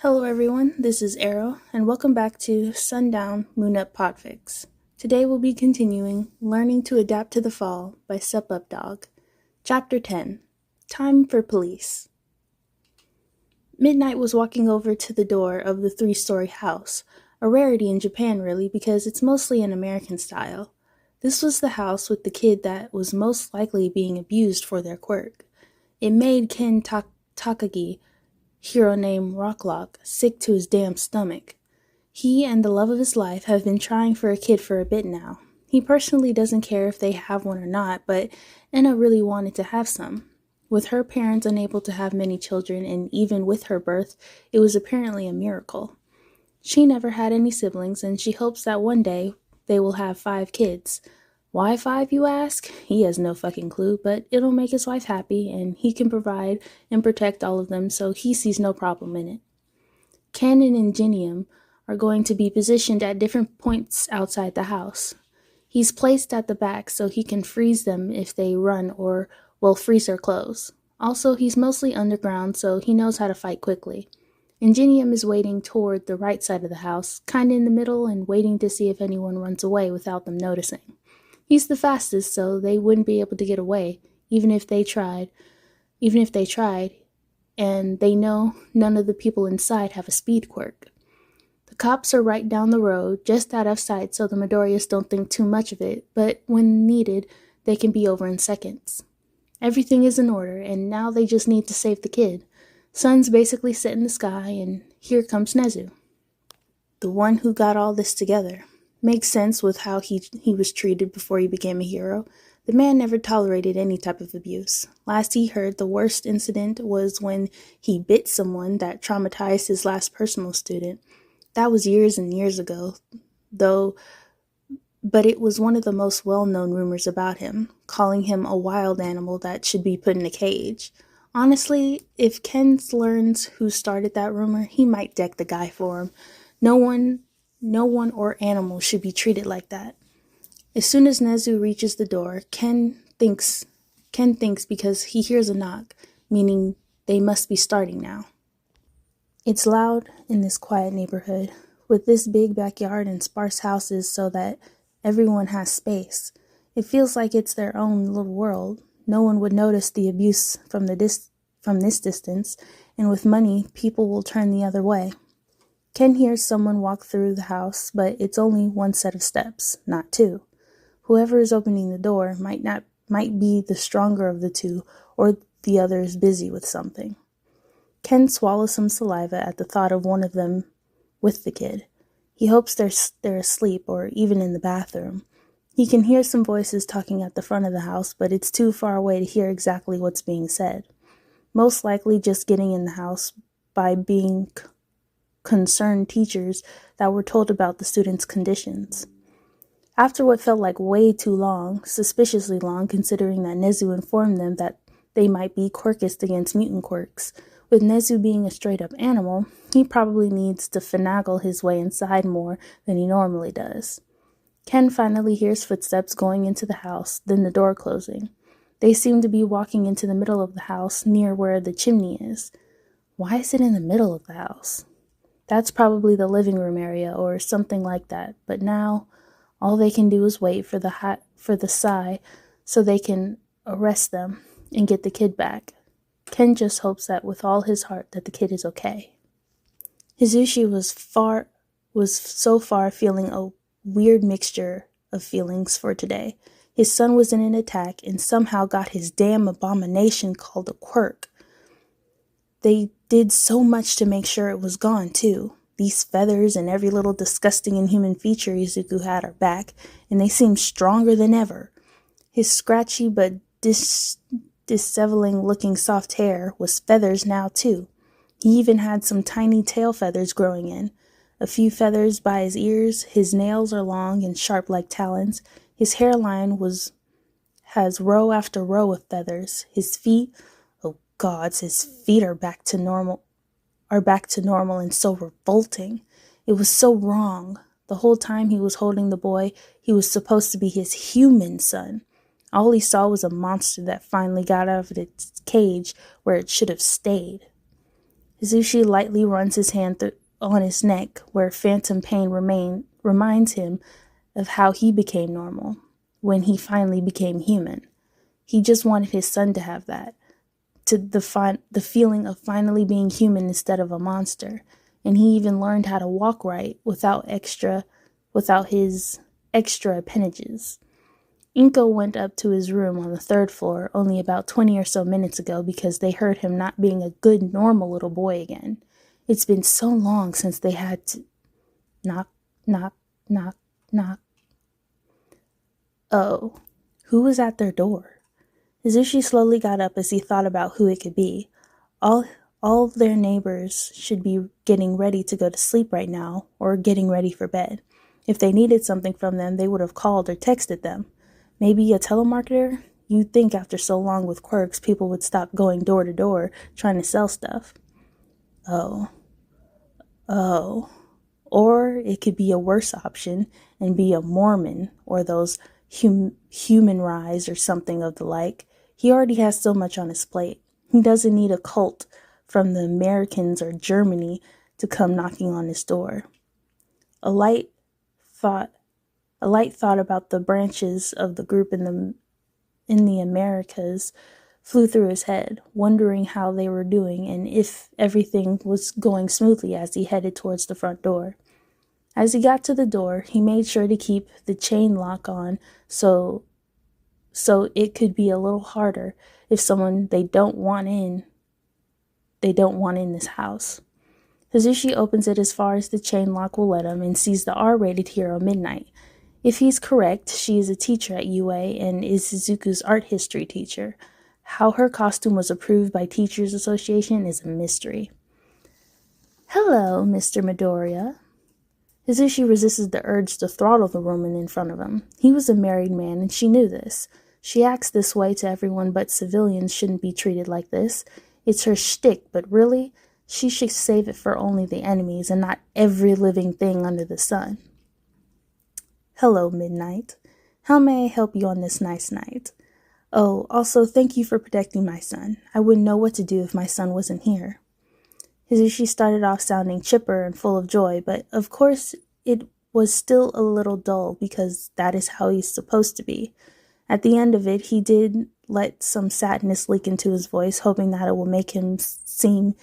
Hello everyone, this is Arrow, and welcome back to Sundown Moon Up Podfics. Today we'll be continuing Learning to Adapt to the Fall by Supupdog. Chapter 10, Time for Police. Midnight was walking over to the door of the 3-story house, a rarity in Japan really because it's mostly an American style. This was the house with the kid that was most likely being abused for their quirk. It made Ken Takagi, hero named Rocklock, sick to his damn stomach. He and the love of his life have been trying for a kid for a bit now. He personally doesn't care if they have one or not, but Enna really wanted to have some. With her parents unable to have many children, and even with her birth, it was apparently a miracle. She never had any siblings, and she hopes that one day they will have 5 kids. Why 5, you ask? He has no fucking clue, but it'll make his wife happy, and he can provide and protect all of them, so he sees no problem in it. Ken and Ingenium are going to be positioned at different points outside the house. He's placed at the back so he can freeze them if they run or, freeze their clothes. Also, he's mostly underground, so he knows how to fight quickly. Ingenium is waiting toward the right side of the house, kinda in the middle, and waiting to see if anyone runs away without them noticing. He's the fastest, so they wouldn't be able to get away, even if they tried, and they know none of the people inside have a speed quirk. The cops are right down the road, just out of sight, so the Midoriyas don't think too much of it, but when needed, they can be over in seconds. Everything is in order, and now they just need to save the kid. Sun's basically set in the sky, and here comes Nezu, the one who got all this together. Makes sense with how he was treated before he became a hero. The man never tolerated any type of abuse. Last he heard, the worst incident was when he bit someone that traumatized his last personal student. That was years and years ago, but it was one of the most well-known rumors about him, calling him a wild animal that should be put in a cage. Honestly, if Ken learns who started that rumor, he might deck the guy for him. No one or animal should be treated like that. As soon as Nezu reaches the door, Ken thinks because he hears a knock, meaning they must be starting now. It's loud in this quiet neighborhood, with this big backyard and sparse houses so that everyone has space. It feels like it's their own little world. No one would notice the abuse from this distance, and with money, people will turn the other way. Ken hears someone walk through the house, but it's only one set of steps, not 2. Whoever is opening the door might be the stronger of the 2, or the other is busy with something. Ken swallows some saliva at the thought of one of them with the kid. He hopes they're asleep or even in the bathroom. He can hear some voices talking at the front of the house, but it's too far away to hear exactly what's being said. Most likely just getting in the house by being concerned teachers that were told about the students' conditions. After what felt like way too long, suspiciously long considering that Nezu informed them that they might be quirkist against mutant quirks, with Nezu being a straight-up animal, he probably needs to finagle his way inside more than he normally does. Ken finally hears footsteps going into the house, then the door closing. They seem to be walking into the middle of the house, near where the chimney is. Why is it in the middle of the house? That's probably the living room area or something like that, but now all they can do is wait for the sigh so they can arrest them and get the kid back. Ken just hopes that with all his heart that the kid is okay. Izuku was so far feeling a weird mixture of feelings for today. His son was in an attack and somehow got his damn abomination called a quirk. They did so much to make sure it was gone, too. These feathers and every little disgusting inhuman feature Izuku had are back, and they seem stronger than ever. His scratchy but disheveling-looking soft hair was feathers now, too. He even had some tiny tail feathers growing in. A few feathers by his ears, his nails are long and sharp like talons. His hairline has row after row of feathers. His feet, oh gods, his feet are back to normal and so revolting. It was so wrong. The whole time he was holding the boy, he was supposed to be his human son. All he saw was a monster that finally got out of its cage where it should have stayed. Izuku lightly runs his hand on his neck, where phantom pain reminds him of how he became normal, when he finally became human. He just wanted his son to have that, the feeling of finally being human instead of a monster. And he even learned how to walk right without his extra appendages. Inko went up to his room on the third floor only about 20 or so minutes ago because they heard him not being a good, normal little boy again. It's been so long since they had to... Knock, knock, knock, knock. Oh, who was at their door? Izuku slowly got up as he thought about who it could be. All of their neighbors should be getting ready to go to sleep right now, or getting ready for bed. If they needed something from them, they would have called or texted them. Maybe a telemarketer? You'd think after so long with quirks, people would stop going door to door trying to sell stuff. Oh. Or it could be a worse option and be a Mormon or those human rise or something of the like. He already has so much on his plate. He doesn't need a cult from the Americans or Germany to come knocking on his door. A light thought about the branches of the group in the Americas flew through his head, wondering how they were doing and if everything was going smoothly as he headed towards the front door. As he got to the door, he made sure to keep the chain lock on so it could be a little harder if someone they don't want in this house. Izuku opens it as far as the chain lock will let him and sees the R-rated hero Midnight. If he's correct, she is a teacher at UA and is Izuku's art history teacher. How her costume was approved by Teachers Association is a mystery. Hello, Mr. Midoriya. Izuku resisted the urge to throttle the woman in front of him. He was a married man, and she knew this. She acts this way to everyone, but civilians shouldn't be treated like this. It's her shtick, but really, she should save it for only the enemies and not every living thing under the sun. Hello, Midnight. How may I help you on this nice night? Oh, also, thank you for protecting my son. I wouldn't know what to do if my son wasn't here. Izuku started off sounding chipper and full of joy, but of course it was still a little dull because that is how he's supposed to be. At the end of it, he did let some sadness leak into his voice, hoping that it will make him seem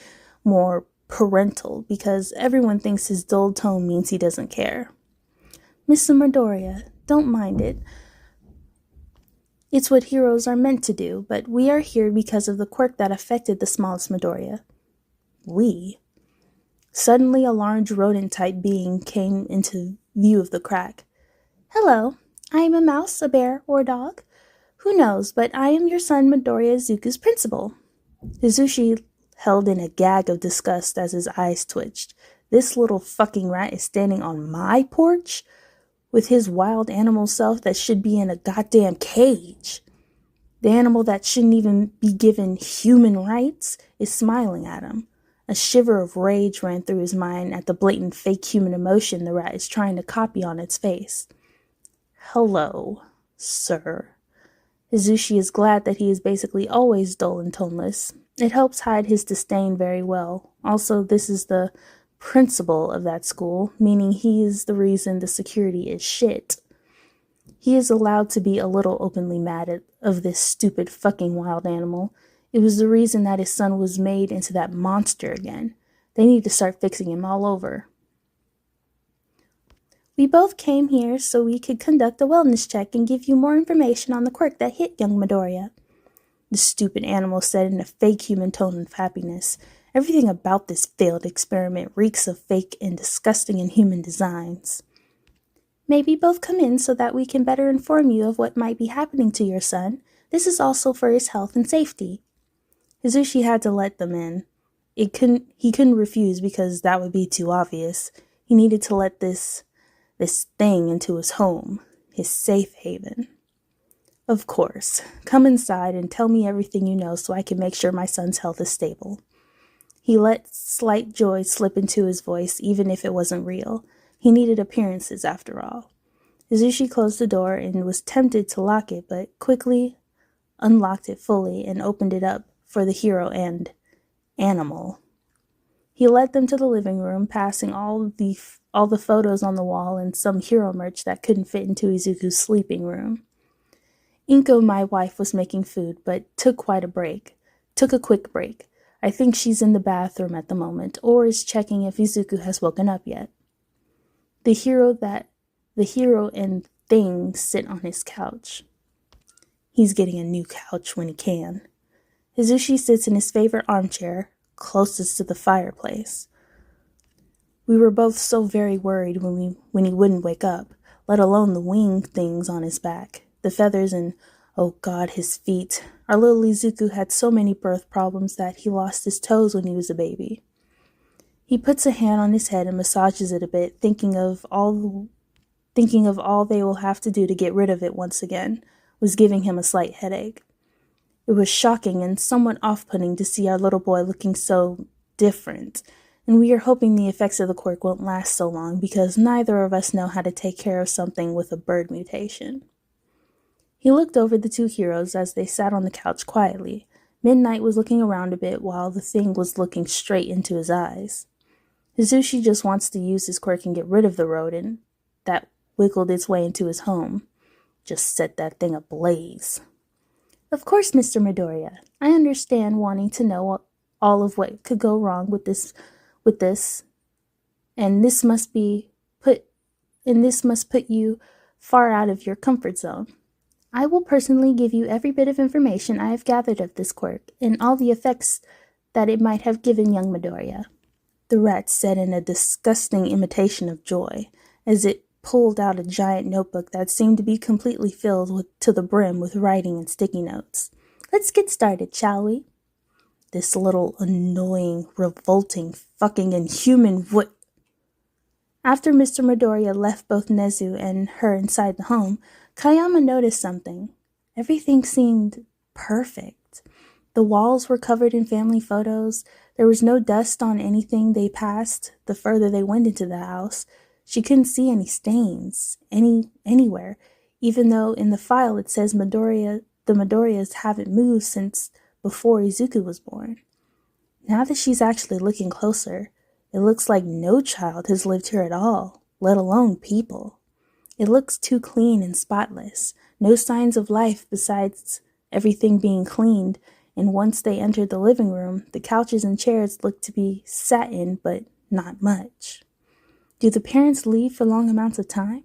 more parental, because everyone thinks his dull tone means he doesn't care. Mr. Midoriya, don't mind it. It's what heroes are meant to do, but we are here because of the quirk that affected the smallest Midoriya. We? Suddenly a large rodent-type being came into view of the crack. Hello, I am a mouse, a bear, or a dog. Who knows, but I am your son Midoriya Izuku's principal. Izuku held in a gag of disgust as his eyes twitched. This little fucking rat is standing on my porch? With his wild animal self that should be in a goddamn cage. The animal that shouldn't even be given human rights is smiling at him. A shiver of rage ran through his mind at the blatant fake human emotion the rat is trying to copy on its face. Hello, sir. Izuku is glad that he is basically always dull and toneless. It helps hide his disdain very well. Also, this is the principal of that school, meaning he is the reason the security is shit. He is allowed to be a little openly mad of this stupid fucking wild animal. It was the reason that his son was made into that monster again. They need to start fixing him all over. We both came here so we could conduct a wellness check and give you more information on the quirk that hit young Midoriya. The stupid animal said in a fake human tone of happiness. Everything about this failed experiment reeks of fake and disgusting inhuman designs. Maybe both come in so that we can better inform you of what might be happening to your son. This is also for his health and safety. Izuku had to let them in. He couldn't refuse because that would be too obvious. He needed to let this thing into his home, his safe haven. Of course. Come inside and tell me everything you know so I can make sure my son's health is stable. He let slight joy slip into his voice, even if it wasn't real. He needed appearances, after all. Izuku closed the door and was tempted to lock it, but quickly unlocked it fully and opened it up for the hero and animal. He led them to the living room, passing all the photos on the wall and some hero merch that couldn't fit into Izuku's sleeping room. Inko, my wife, was making food, but took a quick break. I think she's in the bathroom at the moment, or is checking if Izuku has woken up yet. The hero and thing sit on his couch. He's getting a new couch when he can. Izuku sits in his favorite armchair, closest to the fireplace. We were both so very worried when he wouldn't wake up, let alone the wing things on his back, the feathers, and, oh God, his feet. Our little Izuku had so many birth problems that he lost his toes when he was a baby. He puts a hand on his head and massages it a bit, thinking of all they will have to do to get rid of it once again, was giving him a slight headache. It was shocking and somewhat off-putting to see our little boy looking so different, and we are hoping the effects of the quirk won't last so long because neither of us know how to take care of something with a bird mutation. He looked over the two heroes as they sat on the couch quietly. Midnight was looking around a bit while the thing was looking straight into his eyes. Izuku just wants to use his quirk and get rid of the rodent that wiggled its way into his home. Just set that thing ablaze. Of course, Mr. Midoriya, I understand wanting to know all of what could go wrong with this, and this must put you far out of your comfort zone. I will personally give you every bit of information I have gathered of this quirk and all the effects that it might have given young Midoriya, the rat said in a disgusting imitation of joy, as it pulled out a giant notebook that seemed to be completely filled to the brim with writing and sticky notes. Let's get started, shall we? This little annoying, revolting, fucking inhuman After Mr. Midoriya left both Nezu and her inside the home, Kayama noticed something. Everything seemed perfect. The walls were covered in family photos. There was no dust on anything they passed the further they went into the house. She couldn't see any stains anywhere, even though in the file it says the Midoriyas haven't moved since before Izuku was born. Now that she's actually looking closer, it looks like no child has lived here at all, let alone people. It looks too clean and spotless, no signs of life besides everything being cleaned, and once they entered the living room, the couches and chairs looked to be satin, but not much. Do the parents leave for long amounts of time?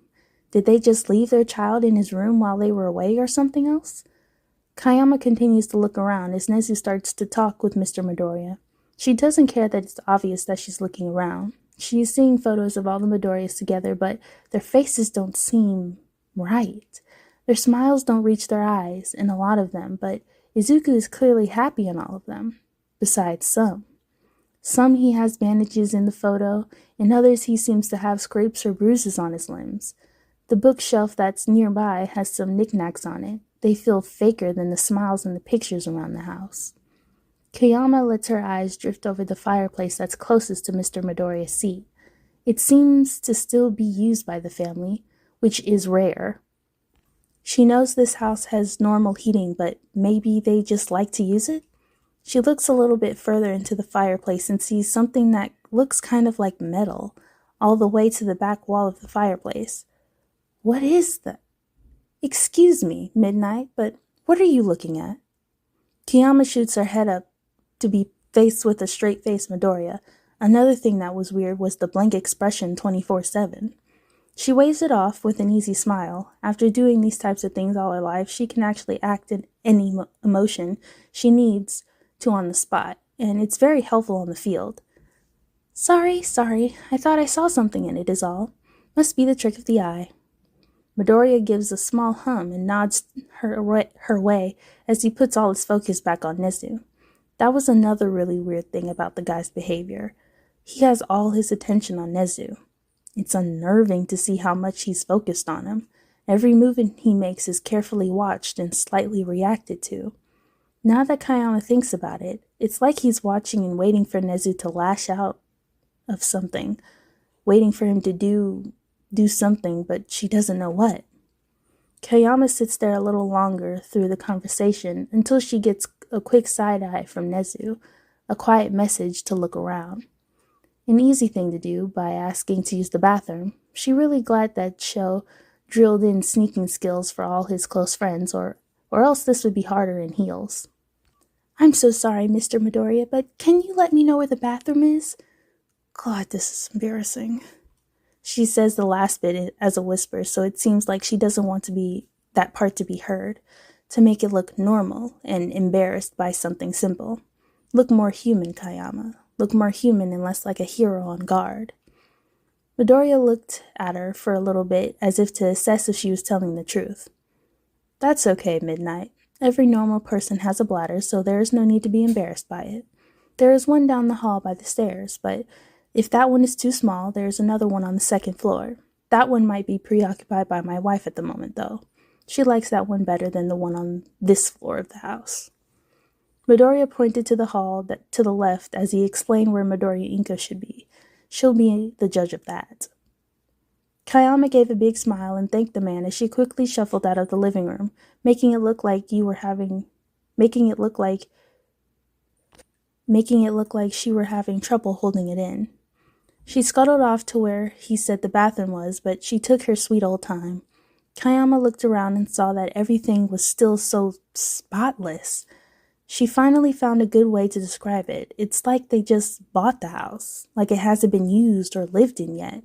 Did they just leave their child in his room while they were away or something else? Kayama continues to look around as Nezu starts to talk with Mr. Midoriya. She doesn't care that it's obvious that she's looking around. She is seeing photos of all the Midoriyas together, but their faces don't seem right. Their smiles don't reach their eyes in a lot of them, but Izuku is clearly happy in all of them, besides some. Some he has bandages in the photo, in others he seems to have scrapes or bruises on his limbs. The bookshelf that's nearby has some knickknacks on it. They feel faker than the smiles in the pictures around the house. Kayama lets her eyes drift over the fireplace that's closest to Mr. Midoriya's seat. It seems to still be used by the family, which is rare. She knows this house has normal heating, but maybe they just like to use it? She looks a little bit further into the fireplace and sees something that looks kind of like metal, all the way to the back wall of the fireplace. What is that? Excuse me, Midnight, but what are you looking at? Kayama shoots her head up to be faced with a straight-faced Midoriya. Another thing that was weird was the blank expression 24/7. She waves it off with an easy smile. After doing these types of things all her life, she can actually act in any emotion she needs to on the spot, and it's very helpful on the field. Sorry, I thought I saw something in it is all. Must be the trick of the eye. Midoriya gives a small hum and nods her way as he puts all his focus back on Nezu. That was another really weird thing about the guy's behavior. He has all his attention on Nezu. It's unnerving to see how much he's focused on him. Every movement he makes is carefully watched and slightly reacted to. Now that Kayama thinks about it, it's like he's watching and waiting for Nezu to lash out of something, waiting for him to do something, but she doesn't know what. Kayama sits there a little longer through the conversation until she gets a quick side eye from Nezu, a quiet message to look around. An easy thing to do by asking to use the bathroom. She really glad that Sho drilled in sneaking skills for all his close friends, or else this would be harder in heels. I'm so sorry, Mr. Midoriya, but can you let me know where the bathroom is? God, this is embarrassing. She says the last bit as a whisper, so it seems like she doesn't want to be that part to be heard, to make it look normal and embarrassed by something simple. Look more human, Kayama. Look more human and less like a hero on guard. Midoriya looked at her for a little bit as if to assess if she was telling the truth. That's okay, Midnight. Every normal person has a bladder, so there is no need to be embarrassed by it. There is one down the hall by the stairs, but if that one is too small, there is another one on the second floor. That one might be preoccupied by my wife at the moment, though. She likes that one better than the one on this floor of the house. Midoriya pointed to the hall to the left as he explained where Midoriya Inko should be. She'll be the judge of that. Kayama gave a big smile and thanked the man as she quickly shuffled out of the living room, making it look like she were having trouble holding it in. She scuttled off to where he said the bathroom was, but she took her sweet old time. Kayama looked around and saw that everything was still so spotless. She finally found a good way to describe it. It's like they just bought the house, like it hasn't been used or lived in yet,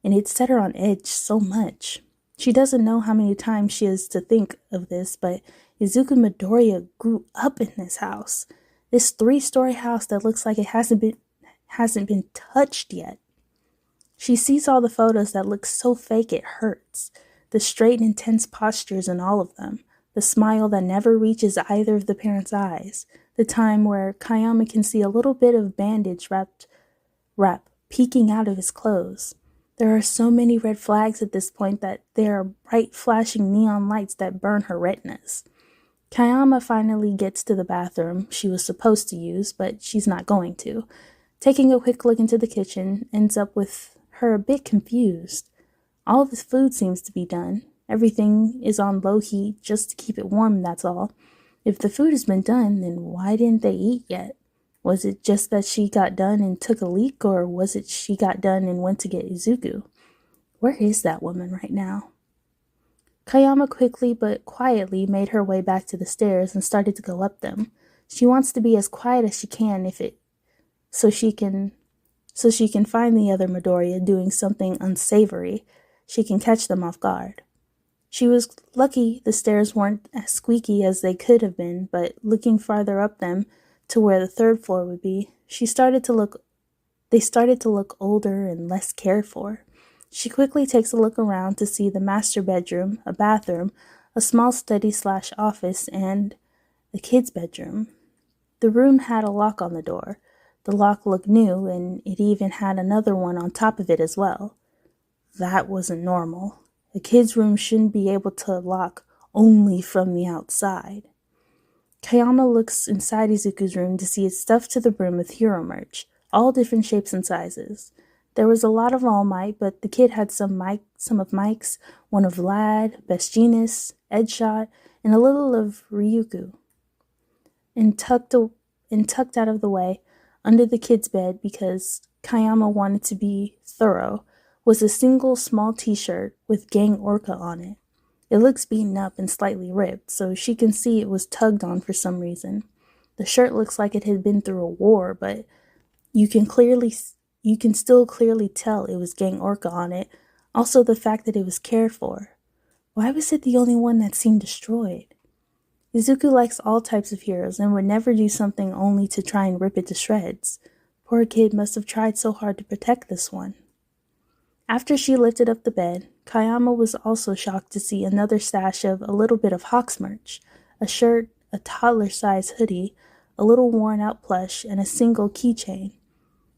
and it set her on edge so much. She doesn't know how many times she has to think of this, but Izuku Midoriya grew up in this house. This 3-story house that looks like it hasn't been touched yet. She sees all the photos that look so fake it hurts. The straight and tense postures in all of them. The smile that never reaches either of the parents' eyes. The time where Kayama can see a little bit of bandage wrap peeking out of his clothes. There are so many red flags at this point that there are bright flashing neon lights that burn her retinas. Kayama finally gets to the bathroom she was supposed to use, but she's not going to. Taking a quick look into the kitchen ends up with her a bit confused. All the food seems to be done. Everything is on low heat just to keep it warm, that's all. If the food has been done, then why didn't they eat yet? Was it just that she got done and took a leak, or was it she got done and went to get Izuku? Where is that woman right now? Kayama quickly but quietly made her way back to the stairs and started to go up them. She wants to be as quiet as she can so she can find the other Midoriya doing something unsavory. She can catch them off guard. She was lucky the stairs weren't as squeaky as they could have been, but looking farther up them to where the 3rd floor would be, they started to look older and less cared for. She quickly takes a look around to see the master bedroom, a bathroom, a small study/office, and the kids' bedroom. The room had a lock on the door. The lock looked new, and it even had another one on top of it as well. That wasn't normal. A kid's room shouldn't be able to lock only from the outside. Kayama looks inside Izuku's room to see it stuffed to the brim with hero merch, all different shapes and sizes. There was a lot of All Might, but the kid had some of Mike's, one of Lad, Best Jeanist, Edshot, and a little of Ryuku. And tucked out of the way, under the kid's bed, because Kayama wanted to be thorough, was a single small t-shirt with Gang Orca on it. It looks beaten up and slightly ripped, so she can see it was tugged on for some reason. The shirt looks like it had been through a war, but you can still clearly tell it was Gang Orca on it. Also the fact that it was cared for. Why was it the only one that seemed destroyed? Izuku likes all types of heroes and would never do something only to try and rip it to shreds. Poor kid must have tried so hard to protect this one. After she lifted up the bed, Kayama was also shocked to see another stash of a little bit of Hawks merch, a shirt, a toddler-sized hoodie, a little worn-out plush, and a single keychain.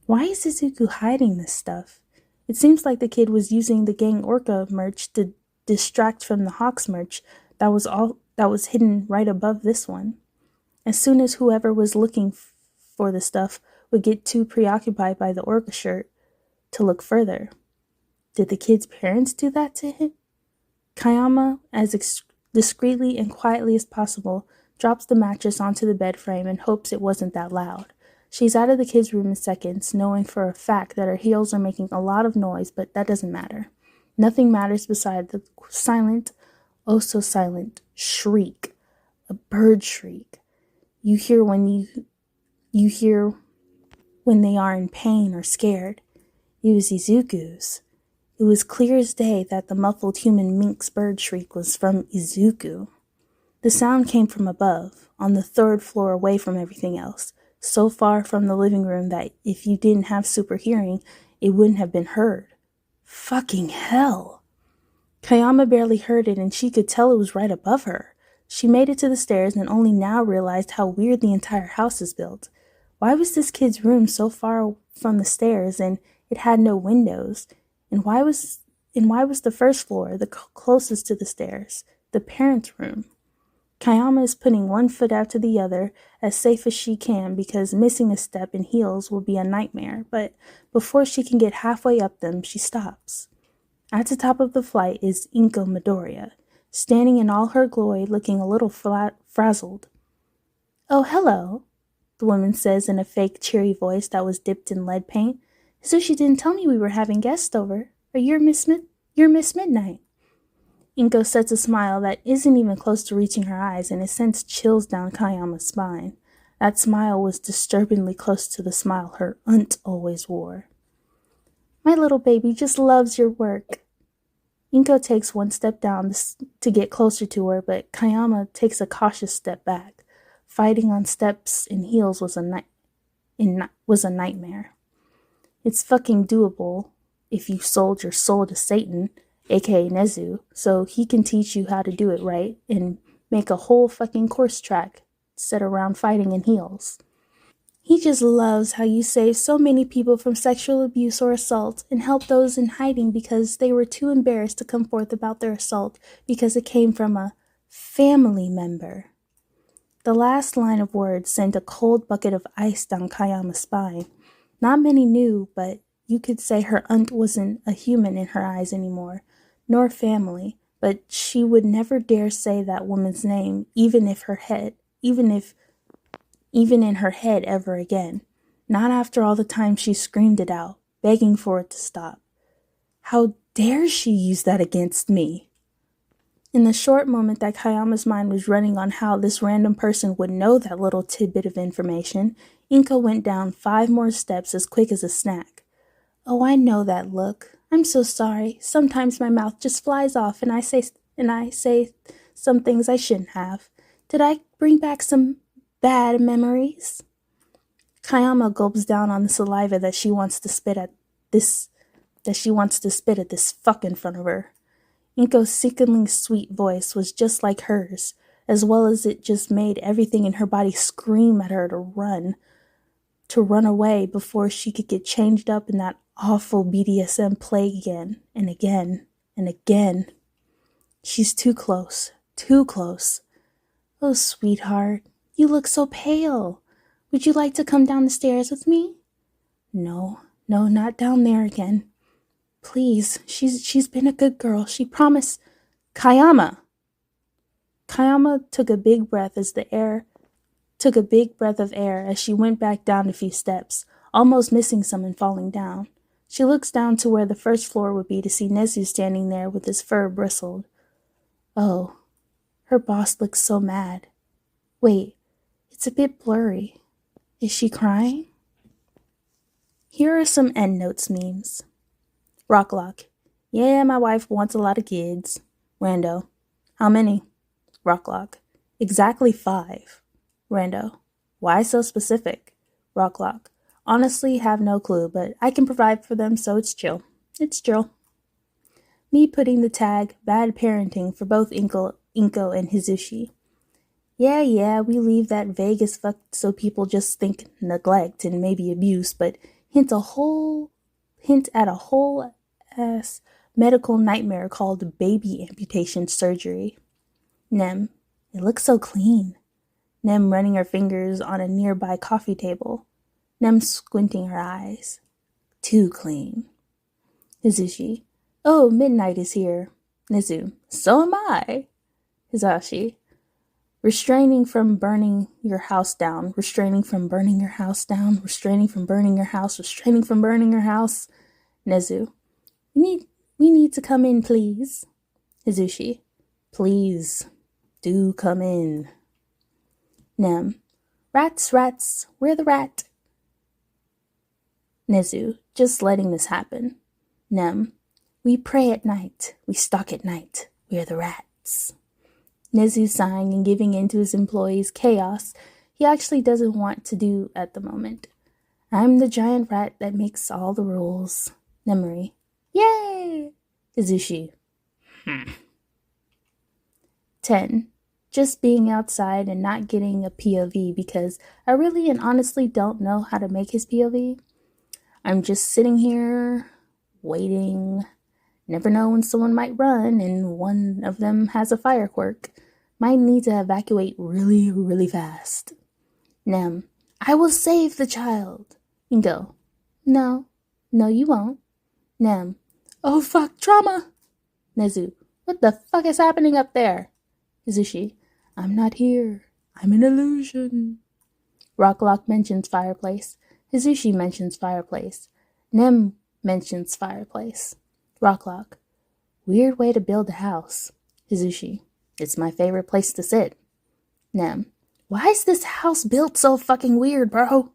Why is Izuku hiding this stuff? It seems like the kid was using the Gang Orca merch to distract from the Hawks merch that was hidden right above this one. As soon as whoever was looking for the stuff would get too preoccupied by the Orca shirt to look further. Did the kid's parents do that to him? Kayama, as discreetly and quietly as possible, drops the mattress onto the bed frame and hopes it wasn't that loud. She's out of the kids' room in seconds, knowing for a fact that her heels are making a lot of noise, but that doesn't matter. Nothing matters beside the silent, oh so silent, shriek. A bird shriek. You hear when they are in pain or scared. It was Izuku's. It was clear as day that the muffled human mink's bird shriek was from Izuku. The sound came from above, on the third floor away from everything else, so far from the living room that if you didn't have super hearing, it wouldn't have been heard. Fucking hell! Kayama barely heard it, and she could tell it was right above her. She made it to the stairs and only now realized how weird the entire house is built. Why was this kid's room so far from the stairs and it had no windows? And why was the first floor the closest to the stairs, the parents' room? Kayama is putting one foot after the other as safe as she can because missing a step in heels will be a nightmare, but before she can get halfway up them, she stops. At the top of the flight is Inko Midoriya, standing in all her glory looking a little frazzled. "Oh, hello," the woman says in a fake cheery voice that was dipped in lead paint. "So she didn't tell me we were having guests over. Or you're Miss Midnight." Inko sets a smile that isn't even close to reaching her eyes, and it sends chills down Kayama's spine. That smile was disturbingly close to the smile her aunt always wore. "My little baby just loves your work." Inko takes one step down to get closer to her, but Kayama takes a cautious step back. Fighting on steps in heels was a nightmare. It's fucking doable if you sold your soul to Satan, aka Nezu, so he can teach you how to do it right and make a whole fucking course track set around fighting in heels. He just loves how you save so many people from sexual abuse or assault and help those in hiding because they were too embarrassed to come forth about their assault because it came from a family member. The last line of words sent a cold bucket of ice down Kayama's spine. Not many knew, but you could say her aunt wasn't a human in her eyes anymore, nor family, but she would never dare say that woman's name, even in her head ever again. Not after all the time she screamed it out, begging for it to stop. How dare she use that against me? In the short moment that Kayama's mind was running on how this random person would know that little tidbit of information, Inko went down 5 more steps as quick as a snack. "Oh, I know that look. I'm so sorry. Sometimes my mouth just flies off and I say some things I shouldn't have. Did I bring back some bad memories?" Kayama gulps down on the saliva that she wants to spit at this fuck in front of her. Inko's sickeningly sweet voice was just like hers, as well as it just made everything in her body scream at her to run away before she could get changed up in that awful BDSM play again and again and again. She's too close, too close. "Oh, sweetheart, you look so pale. Would you like to come down the stairs with me?" No, not down there again. "Please, she's been a good girl. She promised." "Kayama!" Kayama took a big breath of air as she went back down a few steps, almost missing some and falling down. She looks down to where the first floor would be to see Nezu standing there with his fur bristled. Oh, her boss looks so mad. Wait, it's a bit blurry. Is she crying? Here are some endnotes memes. Rocklock. "Yeah, my wife wants a lot of kids." Rando. "How many?" Rocklock. "Exactly 5. Rando. "Why so specific?" Rocklock. "Honestly, have no clue, but I can provide for them, so it's chill." It's chill. Me putting the tag bad parenting for both Inko and Hizushi. Yeah, we leave that vague as fuck so people just think neglect and maybe abuse, but hint at a whole ass medical nightmare called baby amputation surgery. Nem. "It looks so clean." Nem running her fingers on a nearby coffee table. Nem squinting her eyes. "Too clean." Hizushi. "Oh, Midnight is here." Nezu. "So am I." Hizashi. Restraining from burning your house down. Restraining from burning your house down. Restraining from burning your house. Restraining from burning your house. Nezu. We need to come in, please. Izuku. Please, do come in. Nem. Rats, we're the rat. Nezu. Just letting this happen. Nem. We pray at night. We stalk at night. We're the rats. Nezu sighing and giving in to his employees' chaos he actually doesn't want to do at the moment. I'm the giant rat that makes all the rules. Nemuri. Yay! Izuku. 10. Just being outside and not getting a POV because I really and honestly don't know how to make his POV. I'm just sitting here, waiting. Never know when someone might run and one of them has a fire quirk. Might need to evacuate really, really fast. Nem. I will save the child. Ingo. No, you won't. Nem. Oh fuck, trauma. Nezu. What the fuck is happening up there? Izuku. I'm not here. I'm an illusion. Rocklock mentions fireplace. Izuku mentions fireplace. Nem mentions fireplace. Rocklock. Weird way to build a house. Izuku. It's my favorite place to sit. Nem. Why is this house built so fucking weird, bro?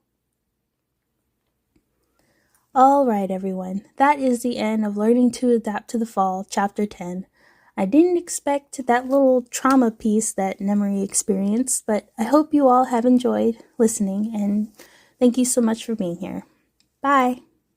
Alright, everyone. That is the end of Learning to Adapt to the Fall, Chapter 10. I didn't expect that little trauma piece that Nemuri experienced, but I hope you all have enjoyed listening, and thank you so much for being here. Bye!